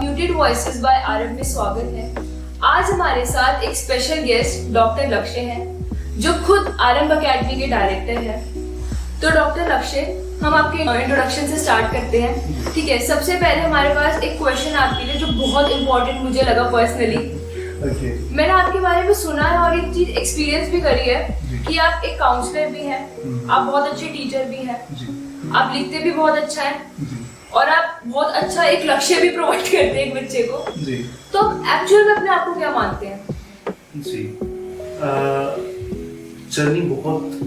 Muted voices bye RM में स्वागत है। आज हमारे साथ एक स्पेशल गेस्ट डॉक्टर लक्ष्य हैं, जो खुद आरएम एकेडमी के डायरेक्टर हैं। तो डॉक्टर लक्ष्य, हम आपके इंट्रोडक्शन से स्टार्ट करते हैं। ठीक है, सबसे पहले हमारे पास एक क्वेश्चन आपके लिए जो बहुत इंपॉर्टेंट मुझे लगा पर्सनली। मैंने आपके बारे में सुना है और एक चीज एक्सपीरियंस भी करी है कि आप एक काउंसलर भी हैं, आप बहुत अच्छे टीचर भी हैं, आप लिखते भी बहुत अच्छा है और आप बहुत अच्छा एक लक्ष्य भी प्रोवाइड करते हैं एक बच्चे को। जी। तो एक्चुअल में अपने आप को क्या मानते हैं? जी, जर्नी बहुत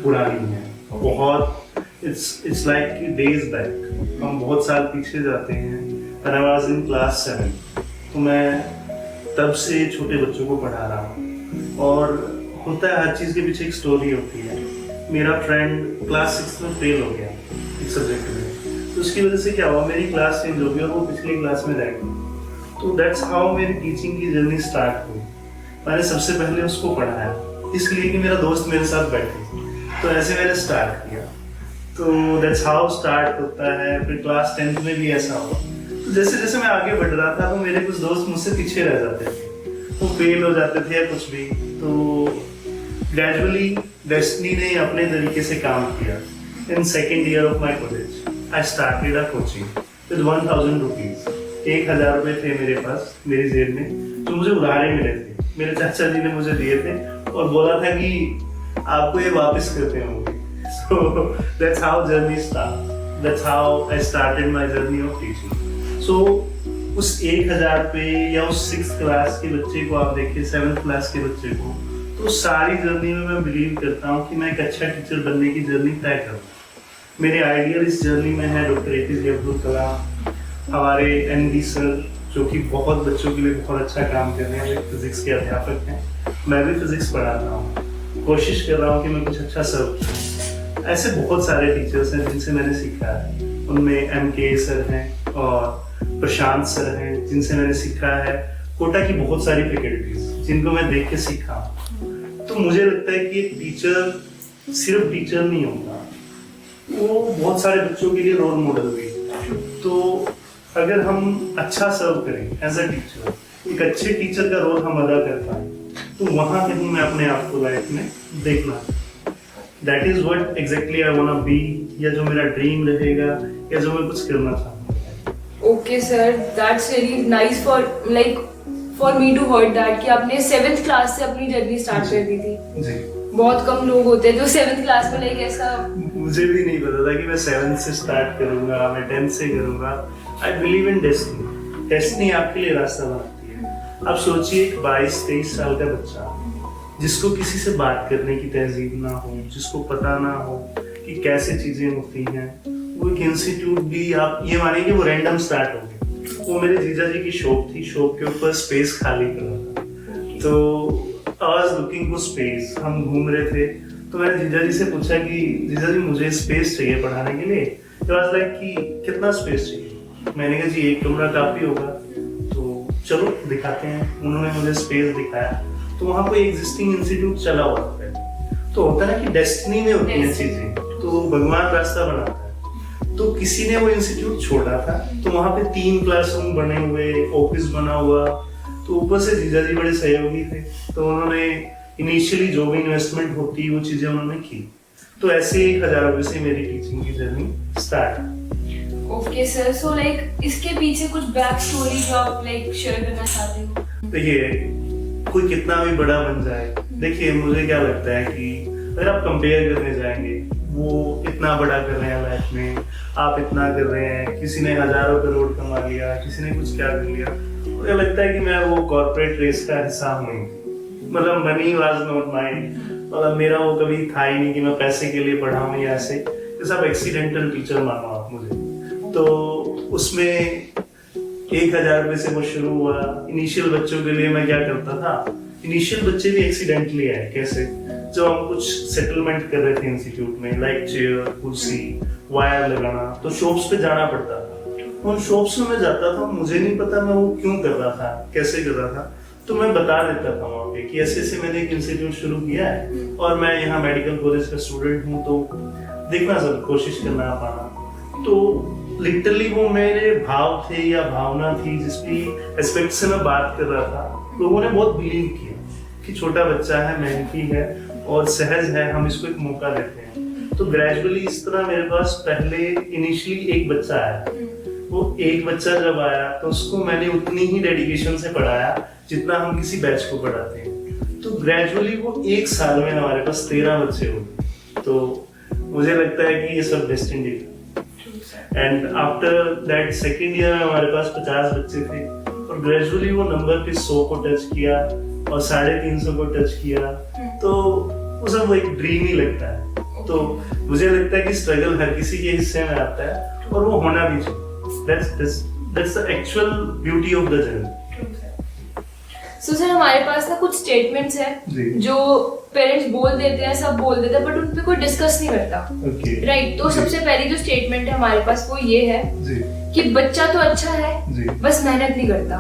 पुरानी है, बहुत इट्स लाइक डेज बैक। हम बहुत साल पीछे जाते हैं। When I was in class 7, तो मैं तब से छोटे बच्चों को पढ़ा रहा हूँ और होता है हर चीज़ के पीछे एक स्टोरी होती है। मेरा फ्रेंड क्लास 6 में फेल हो गया एक सब्जेक्ट में, तो उसकी वजह से क्या हुआ, मेरी क्लास चेंज हो गई और वो पिछली क्लास में रह गई। तो दैट्स हाउ मेरी टीचिंग की जर्नी स्टार्ट हुई। मैंने सबसे पहले उसको पढ़ाया इसलिए कि मेरा दोस्त मेरे साथ बैठे, तो ऐसे मैंने स्टार्ट किया। तो दैट्स हाउ स्टार्ट होता है। फिर क्लास 10th में भी ऐसा हुआ। तो जैसे जैसे मैं आगे बढ़ रहा था तो मेरे कुछ दोस्त मुझसे पीछे रह जाते थे, वो फेल हो जाते थे या कुछ भी। तो ग्रेजुअली डेस्टिनी ने अपने तरीके से काम किया। In second year of my college I started a coaching with 1000 rupees. 1000 रुपये थे मेरे पास, मेरी जेब में, तो मुझे उधारे मिले थे। मेरे चाचा जी ने मुझे दिए थे और बोला था कि आपको ये वापस करते होंगे। So that's how journey start. That's how I started my journey of teaching. So उस 1000 पे या उस 6th क्लास के बच्चे को आप देखिए, 7th क्लास के बच्चे को, तो सारी जर्नी में मैं बिलीव करता हूँ कि मैं एक अच्छा टीचर बनने की जर्नी तय करूँ। मेरे आइडियल इस जर्नी में है डॉक्टर APJ अब्दुल कलाम, हमारे ND सर, जो कि बहुत बच्चों के लिए बहुत अच्छा काम कर रहे हैं, फिजिक्स के अध्यापक हैं। मैं भी फिजिक्स पढ़ाता हूँ, कोशिश कर रहा हूँ कि मैं कुछ अच्छा सर्व करूँ। ऐसे बहुत सारे टीचर्स हैं जिनसे मैंने सीखा है। उनमें MK सर हैं और प्रशांत सर हैं जिनसे मैंने सीखा है। कोटा की बहुत सारी फैकल्टीज जिनको मैं देख के सीखा। तो मुझे लगता है कि एक टीचर सिर्फ टीचर नहीं होता, वो बहुत सारे बच्चों के लिए रोल मॉडल भी। तो अगर हम अच्छा सर्व करें एज अ टीचर, एक अच्छे टीचर का रोल हम अदा कर पाए, तो वहाँ कहीं मैं अपने आप को लाइफ में देखना। That is what exactly I wanna be, या जो मेरा ड्रीम रहेगा या जो मैं कुछ करना चाहूँगा। Okay sir, that's really nice for me to heard that कि आपने 7th क्लास से अपनी जर्नी स्टार्ट कर दी थी। जी। बहुत कम लोग होते हैं जो 7th क्लास में लाइक ऐसा। मुझे भी नहीं पता था कि मैं 7th से स्टार्ट करूँगा, मैं 10th से करूँगा। I believe in destiny. Destiny आपके लिए रास्ता बनाती है। आप सोचिए, एक 22-23 साल का बच्चा जिसको किसी से बात करने की तहजीब ना हो, जिसको पता ना हो कि कैसे चीजें होती हैं, वो एक इंस्टीट्यूट भी, आप ये मानिए कि वो रैंडम स्टार्ट हो गया। वो मेरे जीजा जी की शॉप थी, शॉप के ऊपर स्पेस खाली पड़ा था, तो I was looking for space. हम घूम रहे थे तो मैंने जीजा जी से पूछा कि जीजा जी मुझे स्पेस चाहिए पढ़ाने के लिए। तो वाज लाइक कि कितना स्पेस चाहिए? मैंने कहा जी 1 कमरा काफी होगा, तो चलो दिखाते हैं। उन्होंने मुझे स्पेस दिखाया, तो वहाँ कोई एग्जिस्टिंग इंस्टीट्यूट चला हुआ था। तो होता है ना कि डेस्टिनी में होती हैं चीजें, तो भगवान रास्ता बनाता है। तो किसी ने वो इंस्टीट्यूट छोड़ा था, तो वहाँ पे 3 क्लासरूम बने हुए, ऑफिस बना हुआ। तो ऊपर से जीजा जी बड़े सहयोगी थे, तो उन्होंने इनिशियली जो भी इन्वेस्टमेंट होती वो चीजें उन्होंने की। तो ऐसे 1000 रुपये से मेरी टीचिंग की journey start. Okay sir, so like इसके पीछे कुछ बैक स्टोरी जो आप लाइक शेयर करना चाहते हो? देखिए, कोई कितना भी बड़ा बन जाए, देखिए मुझे क्या लगता है कि अगर आप कंपेयर करने जाएंगे, वो इतना बड़ा कर रहे हैं लाइफ में, आप इतना कर रहे हैं, किसी ने हजारों करोड़ कमा लिया, किसी ने कुछ क्या कर लिया, मुझे लगता है कि मैं वो कॉर्पोरेट रेस का हिस्सा हूँ। मतलब मनी वाज नॉट माइंड, मतलब मेरा वो कभी था ही नहीं कि मैं पैसे के लिए पढ़ाऊँ या ऐसे। ये सब एक्सीडेंटल टीचर मानो आप मुझे। तो उसमें 1000 रुपये से वो शुरू हुआ। इनिशियल बच्चों के लिए मैं क्या करता था, इनिशियल बच्चे भी एक्सीडेंटली आए। कैसे? जब हम कुछ सेटलमेंट कर रहे थे इंस्टीट्यूट में, लाइक चेयर, कुर्सी, वायर लगाना, तो शॉप्स पे जाना पड़ता था। उन शॉप्स में मैं जाता था, मुझे नहीं पता मैं वो क्यों कर रहा था, कैसे कर रहा था, तो मैं बता देता था वहाँ पे कि ऐसे ऐसे मैंने एक इंस्टीट्यूट शुरू किया है और मैं यहाँ मेडिकल कॉलेज का स्टूडेंट हूँ, तो देखना सब कोशिश करना आप आना। तो लिटरली वो मेरे भाव थे या भावना थी जिस भी एस्पेक्ट से मैं बात कर रहा था, लोगों ने बहुत बिलीव किया कि छोटा बच्चा है, मेहनती है और सहज है, हम इसको एक मौका देते हैं। तो ग्रेजुअली इस तरह मेरे पास पहले इनिशियली एक बच्चा आया। वो एक बच्चा जब आया तो उसको मैंने उतनी ही डेडिकेशन से पढ़ाया जितना हम किसी बैच को पढ़ाते हैं। तो ग्रेजुअली वो एक साल में हमारे पास 13 बच्चे हो गए। तो मुझे लगता है कि ये सब डेस्टिनी था। And after that second year में हमारे पास 50 बच्चे थे और ग्रेजुअली वो नंबर फिर 100 को टच किया और 350 को टच किया। तो वो सब एक ड्रीम ही लगता है। तो मुझे लगता है कि स्ट्रगल हर किसी के हिस्से में आता है और वो होना भी चाहिए। That's the actual beauty of the journey. So sir हमारे पास ना कुछ स्टेटमेंट्स हैं जो पेरेंट्स बोल देते हैं, सब बोल देते हैं, बट उन पे कोई डिस्कस नहीं करता। राइट। तो सबसे पहली जो स्टेटमेंट है हमारे पास वो ये है कि बच्चा तो अच्छा है, बस मेहनत नहीं करता।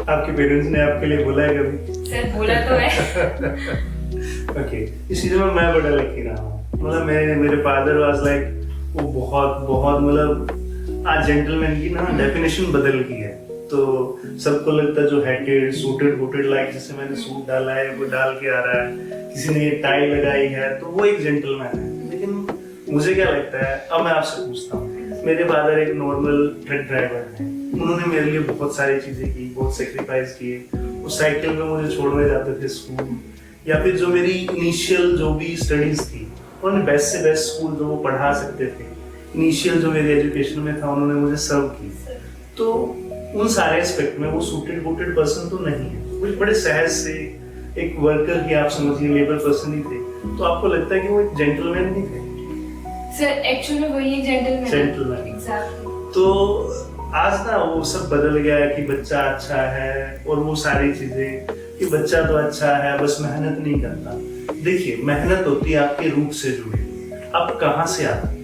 आपके पेरेंट्स ने आपके लिए बोला है कभी? सर बोला तो है। ओके, इस चीज में मैं बड़ा लकी रहा हूँ। मतलब मेरे फादर वाज लाइक, वो बहुत मतलब आज जेंटलमैन की ना डेफिनेशन बदल गई है। तो सबको लगता है जो हैटेड सूटेड बूटेड लाइक जैसे मैंने सूट डाला है, वो डाल के आ रहा है, किसी ने ये टाई लगाई है तो वो एक जेंटलमैन है। लेकिन मुझे क्या लगता है, अब मैं आपसे पूछता हूँ, मेरे फादर एक नॉर्मल ट्रक ड्राइवर है। उन्होंने मेरे लिए बहुत सारी चीजें की, बहुत सेक्रीफाइस किए। वो साइकिल में मुझे छोड़ने जाते थे स्कूल, या फिर जो मेरी इनिशियल जो भी स्टडीज थी उन्होंने बेस्ट से बेस्ट स्कूल जो वो पढ़ा सकते थे, इनिशियल जो मेरी एजुकेशन में था उन्होंने मुझे सर्व की। तो उन सारे एस्पेक्ट में वो सूटेड बूटेड पर्सन तो नहीं है, वो एक बड़े सहज से एक वर्कर की आप समझिए लेबर पर्सन ही थे। तो आपको लगता है कि वो एक जेंटलमैन ही थे? सर एक्चुअली में वही जेंटलमैन। एग्जैक्टली। तो आज ना वो सब बदल गया है कि बच्चा अच्छा है और वो सारी चीजें कि बच्चा तो अच्छा है बस मेहनत नहीं करता। देखिए, मेहनत होती है आपके रूट से जुड़ी, आप कहाँ से आते हैं।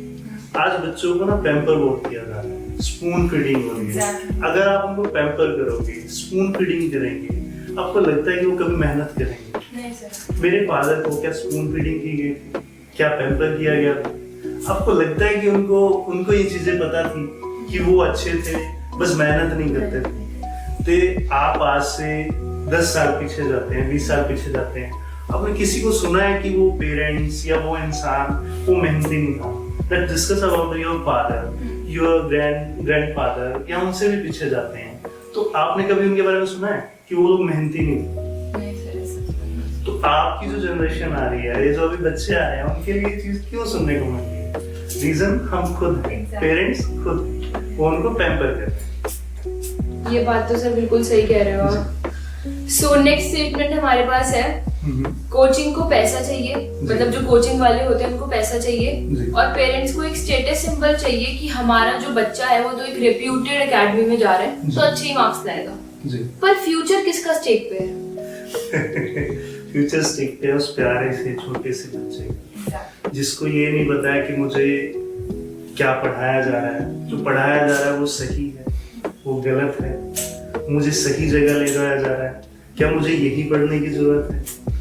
आज बच्चों को ना पैम्पर बहुत किया जा रहा है, स्पून फीडिंग हो रही है। अगर आप उनको पैम्पर करोगे, स्पून फीडिंग करेंगे, आपको लगता है कि वो कभी मेहनत करेंगे? नहीं सर। मेरे फादर को क्या स्पून फीडिंग की गई थी? क्या पैम्पर किया गया था? आपको लगता है कि उनको ये चीजें पता थी कि वो अच्छे थे, बस मेहनत नहीं करते थे? तो आप आज से 10 साल पीछे जाते हैं, 20 साल पीछे जाते हैं, आपने किसी को सुना है कि वो पेरेंट्स या वो इंसान वो मेहनती नहीं था? Let's discuss about your father, your grandfather, या उनसे भी पीछे जाते हैं, तो आपने कभी उनके बारे में सुना है कि वो लोग मेहनती नहीं थे? तो आपकी जो जनरेशन आ रही है, ये जो अभी बच्चे आ रहे हैं, उनके लिए ये चीज क्यों सुनने को मिल रही है? रीजन हम खुद हैं, पेरेंट्स खुद, वो उनको पैम्पर करते हैं। ये बात तो सर बिल्कुल सही कह रहे हो आप। सो नेक्स्ट स्टेटमेंट हमारे पास है, कोचिंग को पैसा चाहिए, मतलब जो कोचिंग वाले होते हैं उनको पैसा चाहिए, और पेरेंट्स को एक स्टेटस सिंबल चाहिए कि हमारा जो बच्चा है वो तो एक रेप्यूटेड एकेडमी में जा रहा है तो अच्छे ही मार्क्स लाएगा। पर फ्यूचर किसका स्टेक पे है? फ्यूचर स्टेक पे है उस प्यारे से छोटे से बच्चे जिसको ये नहीं पता है कि मुझे क्या पढ़ाया जा रहा है। जो पढ़ाया जा रहा है वो सही है, वो गलत है, मुझे सही जगह ले जाया जा रहा है, क्या मुझे यही पढ़ने की जरूरत है?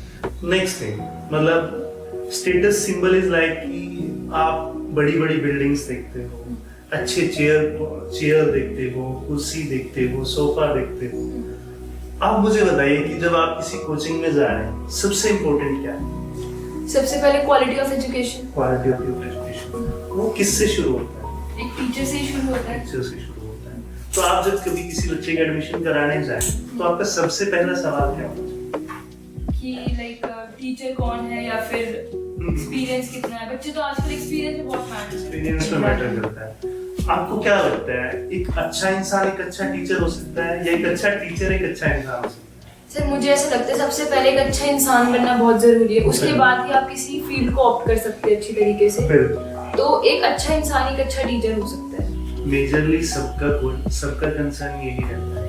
नेक्स्ट थिंग, मतलब स्टेटस सिंबल इज लाइक कि आप बड़ी बड़ी बिल्डिंग्स देखते हो, अच्छे चेयर देखते हो, कुर्सी देखते हो, सोफा देखते हो। आप मुझे बताइए कि जब आप किसी कोचिंग में जा रहे हैं, सबसे इम्पोर्टेंट क्या है? सबसे पहले quality of education. Quality of education वो किससे शुरू होता है? एक टीचर से ही शुरू होता है। टीचर से शुरू होता है। तो आप जब कभी किसी बच्चे का एडमिशन कराने जाएं, तो आपका सबसे पहला सवाल क्या होता है? कि लाइक टीचर कौन है या फिर एक्सपीरियंस कितना है। बच्चे तो आजकल एक्सपीरियंस में बहुत एक्सपीरियंस में मैटर करता है। आपको क्या लगता है, एक अच्छा इंसान एक अच्छा टीचर हो सकता है या एक अच्छा टीचर एक अच्छा इंसान हो सकता है? सर मुझे ऐसा लगता है सबसे पहले एक अच्छा इंसान बनना बहुत जरूरी है, उसके बाद ही आप किसी फील्ड को ऑप्ट कर सकते हैं अच्छी तरीके से। तो एक अच्छा इंसान एक अच्छा टीचर हो सकता है। मेजरली सबका कंसर्न यही रहता है,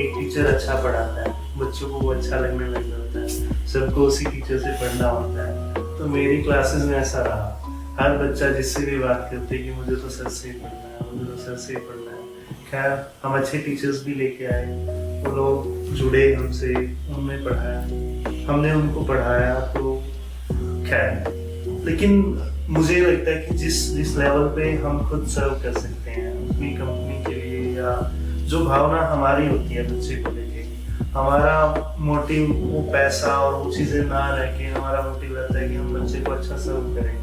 एक टीचर अच्छा पढ़ाता है, बच्चों को वो अच्छा लगने लग जाता है, सबको उसी टीचर से पढ़ना होता है। तो मेरी क्लासेस में ऐसा रहा, हर बच्चा जिससे भी बात करते कि मुझे तो सर से ही पढ़ना है, मुझे तो सर से ही पढ़ना है। खैर हम अच्छे टीचर्स भी लेके आए, वो लोग जुड़े हमसे, उन्होंने पढ़ाया, हमने उनको पढ़ाया। तो खैर, लेकिन मुझे लगता है कि जिस लेवल पे हम खुद सर्व कर सकते हैं अपनी कंपनी के लिए, या जो भावना हमारी होती है बच्चे को लेके, हमारा मोटिव वो पैसा और वो चीज़ें ना रह के हमारा मोटिव रहता है कि हम बच्चे को अच्छा सर्व करें।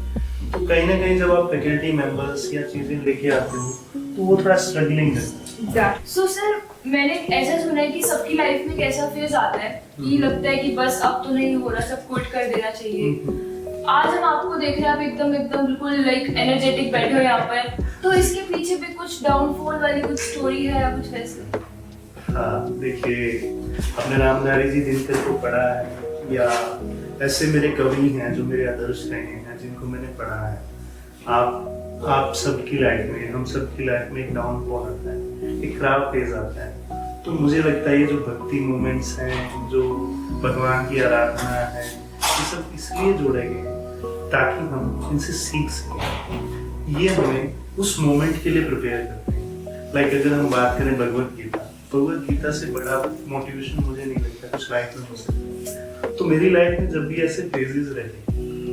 तो कहीं ना कहीं जब आप फैकल्टी मेंबर्स या चीज़ें लेके आते हो तो वो थोड़ा स्ट्रगलिंग है। सो सर, मैंने ऐसा सुना है कि सबकी लाइफ में एक ऐसा फेज आता है कि लगता है कि बस अब तो नहीं हो रहा, सब क्विट कर देना चाहिए। आज हम आपको देख रहे हैं, आप एकदम एकदम बिल्कुल लाइक एनर्जेटिक बैठे हो यहाँ पर, तो इसके पीछे भी कुछ डाउनफॉल वाली कुछ स्टोरी है या कुछ वैसे? हाँ, देखिए, अपने रामधारी जी दिनकर को पढ़ा है, या ऐसे मेरे कवि हैं जो मेरे आदर्श रहे हैं जिनको मैंने पढ़ा है। आप सबकी लाइफ में, हम सबकी लाइफ में एक डाउनफॉल आता है, एक खराब फेज आता है। तो मुझे लगता है ये जो भक्ति मोमेंट्स हैं, जो भगवान की आराधना है, ये सब इसलिए जोड़े गए ताकि हम इनसे सीख सकें। ये हमें उस मोमेंट के लिए प्रिपेयर करते हैं। लाइक अगर हम बात करें भगवत गीता से बड़ा मोटिवेशन मुझे नहीं लगता कुछ लाइफ में हो सकता। तो मेरी लाइफ में जब भी ऐसे फेजेस रहे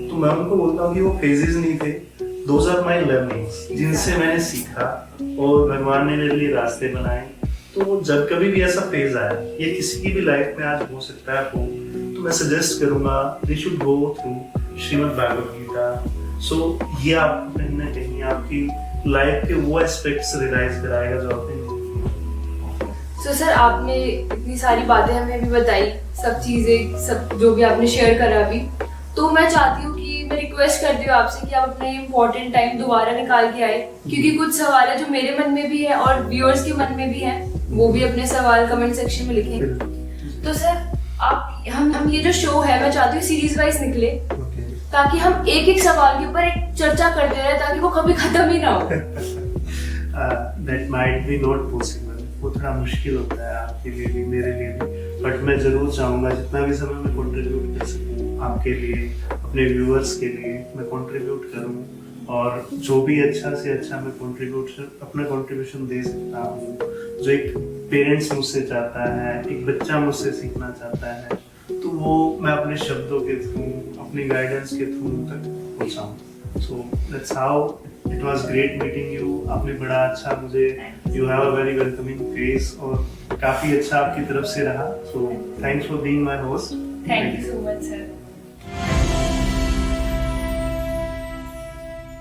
तो मैं उनको बोलता हूँ कि वो फेजेस नहीं थे, दोज आर माई लर्निंग्स, जिनसे मैंने सीखा और भगवान ने मेरे लिए रास्ते बनाए। तो जब कभी भी ऐसा फेज आया, ये किसी की भी लाइफ में आज हो सकता है हो, तो मैं सजेस्ट करूंगा they should go through Shrimad Bhagavad Gita. So ये आपको कहीं ना कहीं आपकी लाइफ के वो एस्पेक्ट्स रियलाइज कराएगा जो आपने। सो सर, आपने इतनी सारी बातें हमें भी बताई, सब चीजें, सब जो भी आपने शेयर करा अभी, तो मैं चाहती हूँ कि मैं रिक्वेस्ट करती हूँ आपसे कि आप अपना इम्पोर्टेंट टाइम दोबारा निकाल के आए, क्योंकि कुछ सवाल है जो मेरे मन में भी है और व्यूअर्स के मन में भी है, वो भी अपने सवाल कमेंट सेक्शन में लिखें। तो सर, आप हम ये जो शो है, मैं चाहती हूँ सीरीज वाइज निकले, ताकि हम एक एक सवाल के ऊपर एक चर्चा करते रहे, ताकि वो कभी खत्म ही ना हो। That might be not possible. वो थोड़ा मुश्किल होता है आपके लिए भी, मेरे लिए भी, बट मैं जरूर चाहूँगा जितना भी समय मैं कंट्रीब्यूट कर सकूँ आपके लिए, अपने व्यूअर्स के लिए मैं कंट्रीब्यूट करूँ, और जो भी अच्छा से अच्छा मैं अपना कंट्रीब्यूशन दे सकता हूँ, जो एक पेरेंट्स मुझसे चाहता है, एक बच्चा मुझसे सीखना चाहता है, तो वो मैं अपने शब्दों के थ्रू, अपनी गाइडेंस के थ्रू तक पहुँचाऊँ। So that's how it was great meeting you. आपने बड़ा अच्छा मुझे, you have a very welcoming face, और काफ़ी अच्छा आपकी तरफ से रहा। So thanks for being my host. Thank you so much sir.